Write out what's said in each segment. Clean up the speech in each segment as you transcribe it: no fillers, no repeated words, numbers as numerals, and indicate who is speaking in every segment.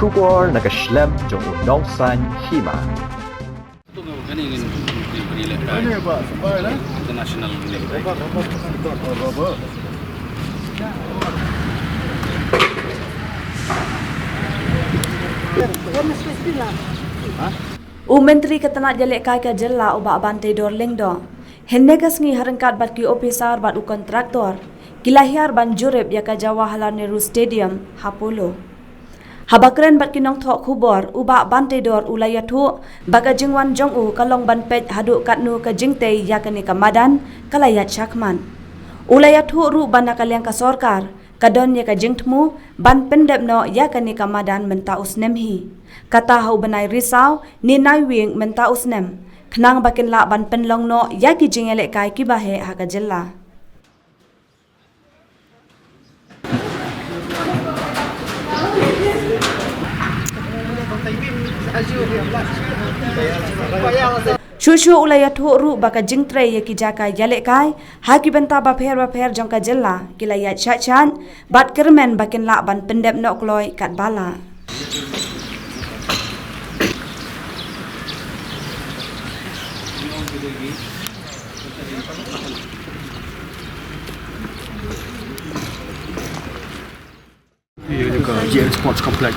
Speaker 1: kubor nakaslem jong unongsan hima.
Speaker 2: Ito nga kani ngin pinili ka.
Speaker 3: Ano ba? Sabay na?
Speaker 2: International nila.
Speaker 4: Menteri Ketenak Jalek Kai ke Jela uba bantai dor lengdo. Hennegas ngi harengkat bat ki ofisar bat u kontraktor. Kilahiar ban jurep ya ka Jawaharlal Nehru Stadium Hapolo. Habakren bat kinong thok khubor uba bantai dor ulayathu baga jingwan jong u kalong ban pej hadu katnu ka jingte ya kani kamadan kalayat chakman. Ulayathu ru ban nakaliang ka sorkar kadon ya ka jingtmu ban pendep no ya kani kamadan menta usnemhi. Kata hau benai risau ni nai wing menta usnem. Kenang bakin la ban penlong no ya ki jingelek kai ki bahe ha ka jella. Shushu ulayathu ru baka jingtre ya ki jaka yalek kai ha ki benta ba pher jong ka jella kilayat chachan bat kermen bakin la ban pendep no kloi kat bala.
Speaker 3: JN Sports Complex.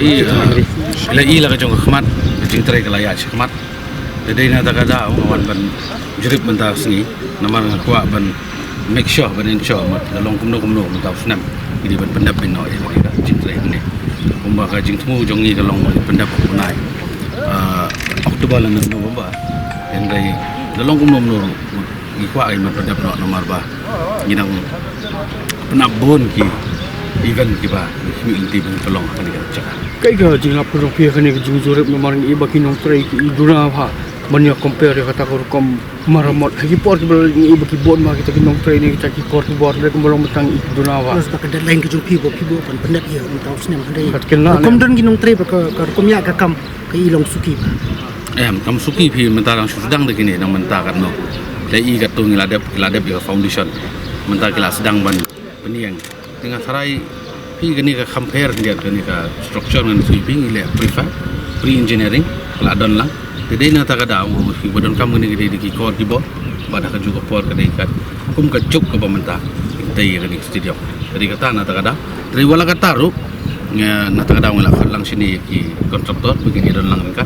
Speaker 2: Ila ka jong khmat jing trai ka layat khmat. Dei na ta ka da wan ban jurip ban ta sngi naman kwa ban make sure ban ensure mat long kumno ban ta snam. Ini ban pendap bin no ya ka jing trai ni. Kumba ka jing tmu jong ni ka long pendap punai. Oktober lan November yang dai long kumno ni kwa ai mat pendap no nomor ba. Ginang penabun ki event kita inti pun tolong kami kerja.
Speaker 3: Kaya jing lapor rupiah kan yang jing zurep memang iba kinong tray ki iduna ha banyak compare kata ko kom maramot lagi port bel iba ki bon ma kita kinong tray ni kita ki port bor le kumbalong matang iduna ha.
Speaker 5: Terus pakai deadline ke jumpi bo pan pendat ya untuk sini mandai.
Speaker 3: Kat kenal.
Speaker 5: Kom dan kinong tray ka kom ya ka kam ke ilong suki.
Speaker 2: Kam suki pi mentarang sedang begini nang mentakan no. Lai kat tu ngiladap ya foundation. Mentar kelas sedang ban peniang. Tengah sarai pi gani ka compare dia gani ka structure ngan sweeping ile prefab pre-engineering ladon lang tede na ta kada mo fi bodon kam gani gede ki kor ki bo bada ka juga por ka dei ka kum ka juk ka bamenta tei gani stadium jadi kata na ta kada dari wala ka taru na ta kada ngala lang sini ki kontraktor begini don lang ka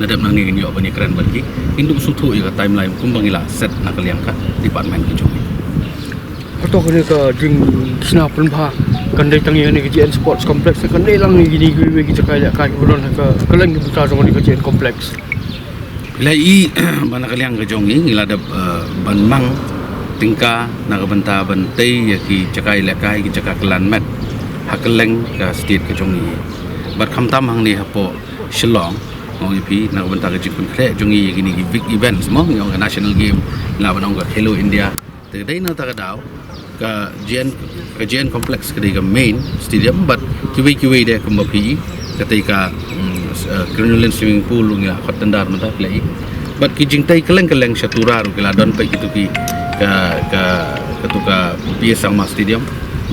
Speaker 2: nadap nang ni yo bani keren bagi induk sutu ya timeline kum bangila set na kaliang ka department ki jumi
Speaker 3: Atau kena ke jing sina pelmah kandai tangi ni ke JN Sports Complex kandai lang ni gini gue kita kaya kai belon ke keleng kita sama ni ke JN Complex.
Speaker 2: Lai bana kaliang ke jongi ngiladap ban mang tingka nak benta bentai ya ki cakai lekai ki cakak kelan mat hakeleng ke state ke jongi. Bat khamtam hang ni hapo Shillong ngoi pi nak benta ke jikun kle jongi gini big event semua ngong national game la banong ke Hello India. Tadai na ta kadao ka JN Complex kedai ka main stadium but kiwi dia kembapi ketika Granulin swimming pool ngia khot tendar mata play but kijing tai keleng syatura ru kila don pai kitu ki ka ketuka PS sama stadium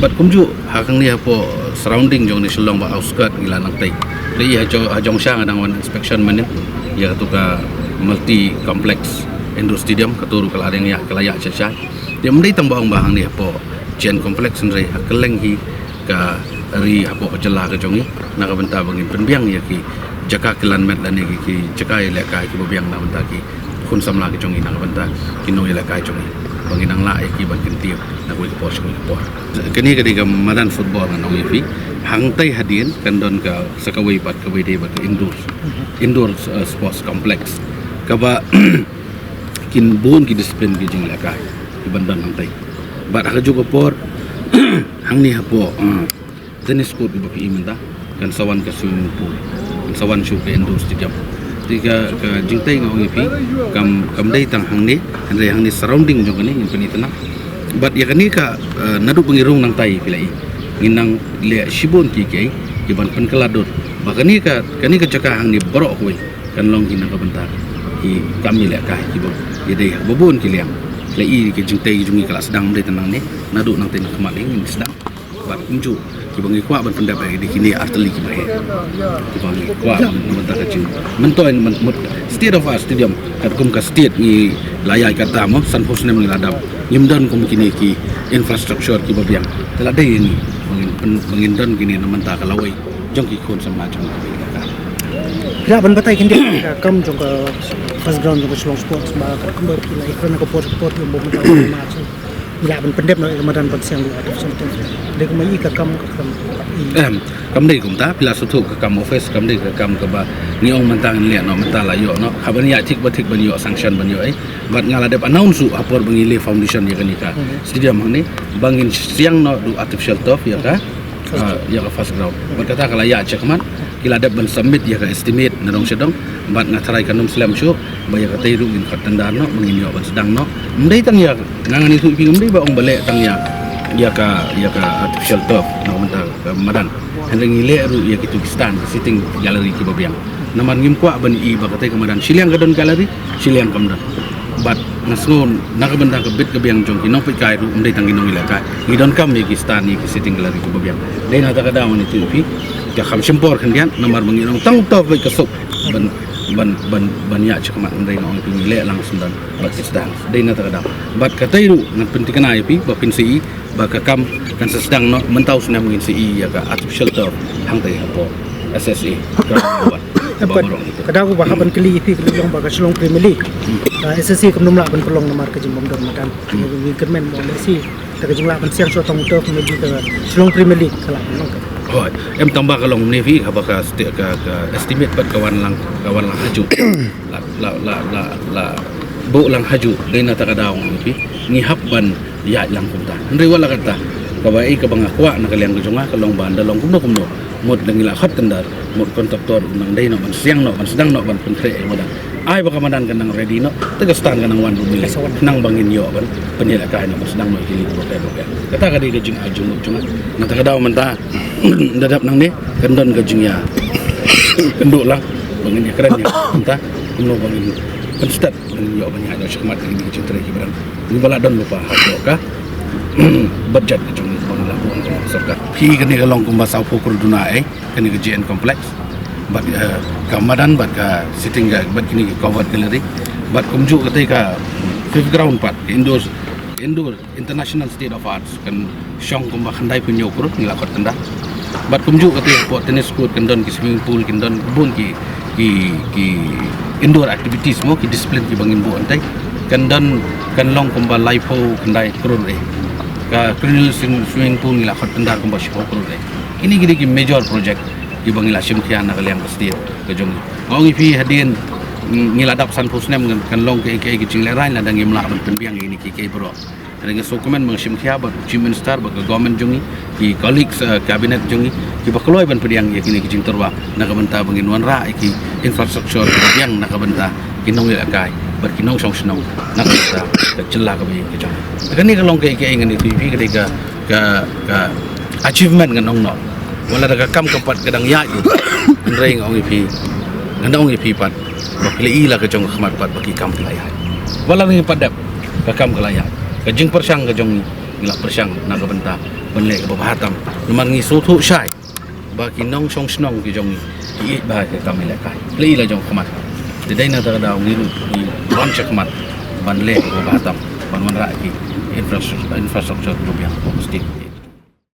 Speaker 2: but kumju hakang ni apo surrounding jong ni Shillong ba outskirt gila nang tai play hajong syang adang wan inspection manin ya ketuka multi complex indoor stadium katuru kala adeng ya kelayak cacai dia mendai tambang bahang ni apo JN Complex nrai hakeleng hi ka ri apo jela ka jongi na ka benta bangin penbiang ya ki jaka kelan met lan ni ki jaka ile ka ki bobiang na benta ki kun samla ka jongi na ka benta kino ile ka jongi bangin ang la ki bangin tiap na ko pos ko por kini ka diga madan football na nong ifi hang tai hadin kan don ka sakawai bat ka wede bat indoor sports complex ka ba kin bon ki disiplin ki jing ile ka ibandan nantai bat aga juga por hang ni hapo tenis court ibu pi minta kan sawan ke swimming pool kan sawan shu ke indoor stadium tiga ke jingtai ngau pi kam dai tang hang ni surrounding jong ni impeni tenang bat ya kani ka nadu pengirung nang tai pilai nginang le shibon ki kai iban pen keladot bakani ka kani ka cakah hang ni borok koi kan long ina ka bentar ki kami le ka ki bo ide bobon ki liang lai ke jingtai jungi kala sedang dai tenang ni nadu nang tin kemaling ni sedang bat kunju bangi kwa ban pendap di kini arteli ki bae ki bangi kwa mentah kecil mentoin state of art stadium kat kum ka state ni layai kata mo san posnem ni ladap nyimdan kum kini ki infrastructure ki babiang telah dai ni mengindan kini mentah kalawai jong ki kon sama jong
Speaker 5: Kira ban batai kindi kam jong ka first ground jong ka Shillong Sports ba ka kum kila ikran ka port yung bom ta ma so ila ban pendep no kamadan bat siang ada something de ko mai ka kam
Speaker 2: kam dei kum ta pila su thuk ka kam office kam dei ka kam ka ba ni ong mentang le no mentah la yo no khaban ya thik ba ban yo sanction ban yo ai bat ngala de announce apor bangile foundation ya kanika stadium ni bangin siang no du artificial turf ya ka ya ka first ground berkata kala ya cekman kila ada ban submit ya ka estimate na dong sedong bat ngatarai kanum slam show baya ka tayru in khatandar no mangin yo ban sedang no mdai tang ya ngangan itu pi mdai ba ong bale tang ya ka artificial turf no mentah madan hendeng ile ru ya kitu stand sitting gallery ki babiang naman ngim kwa ban i ba ka tay kamadan siliang gadon gallery siliang kamdan bat ngasngon nakabanda ka bit ka biang jong kinong pikai ru mdai tang ginong ila ka ngidon kam ki stand ni ki sitting gallery ki babiang dai na ta kada ni tu pi ka kham sempor kendian namar menginong tang to ka sok ban ya cakmat ndai no pi le langsung dan bat sedang dai na ta kada bat ka tayru ngan penting kana pi ba pin CI ba ka kam kan sedang no mentau suna mengin CI ya ka artificial turf hang tai apo SSA
Speaker 5: kada ko ba ban kili pi long ba ka Shillong Premier League SSC kum numla ban pelong namar ka jim bom dor makan ni kermen mo si ta ka jumla ban siang so tong turf menuju ke Shillong Premier League kala long
Speaker 2: Hoi, em tambah kalau Navy ka estimate pat kawan lang haju. La bo lang haju dai na takadaw Navy. Ngihap ban ya lang kumta. Ndri wala kata. Kabai ka bang akwa na kaliang gujunga kalong banda long kumno. Mod dangila khat tandar, mod kontraktor nang dai no ban siang no ban sedang no ban pentre modan. Ai baka madan kan nang ready no. Tegastan kan nang wan bumili. Nang bangin yo ban penila ka no sedang no kili ko ka. Kata ka di gajing ajung cuma. Na takadaw man ta. Dadap nang ni kendon gajing ya. Kenduk lang bangin ya keren ya. Entah kumno bangin penstat bangin yo banyak ada syakmat ini gajing teri kibaran. Ni bala don lupa hakdo ka. Budget gajing bang labuan sarkar. Hi kani kalong kumba sa pokur duna kani GN complex. Bat kamadan bat ka sitting ga bat kini covered gallery. Bat kumju katai ka fifth ground part indoor international state of arts kan syong kumba khandai punyo kur ngila kot tenda. Bat kumju katai po tennis court kendon ki swimming pool kendon bun ki indoor activities mo ki discipline ki bangin bu antai kendon kan long kumba live ho khandai kurun ka swimming pool ngila kot tenda kumba show kurun ini gini ki major project di bangila simkian na kaliang state ke jong ngongi fi hadin ngiladap san pusnem kan long ke gicing lerai la dang imla ban penbiang ini ki bro dengan dokumen mengsimkia ba chief minister ba government jongi ki colleagues cabinet jongi ki bakloi ban penbiang ya kini gicing terwa na kabenta bangin wan ra ki infrastructure yang na kabenta kinong ila kai bar kinong song snong na kabenta ka chella ka bi ki jong kan ni kalong ke ngan itu fi ka achievement ngan ong no wala daga kam kampat kadang ya yu ndreng ong ipi ngandong ipi pat bakli ila ka jong khmat pat baki kam kelaya wala ngi padap ka kam kelaya ka jing persang ka jong ngila persang na ka benta benle ka bahatam numan ngi sothu syai baki nong song snong ki jong ki ba ka kam ila kai li ila jong khmat de dai na ta da ngi wan chakmat banle ka bahatam ban man ra ki infrastructure rupiah mesti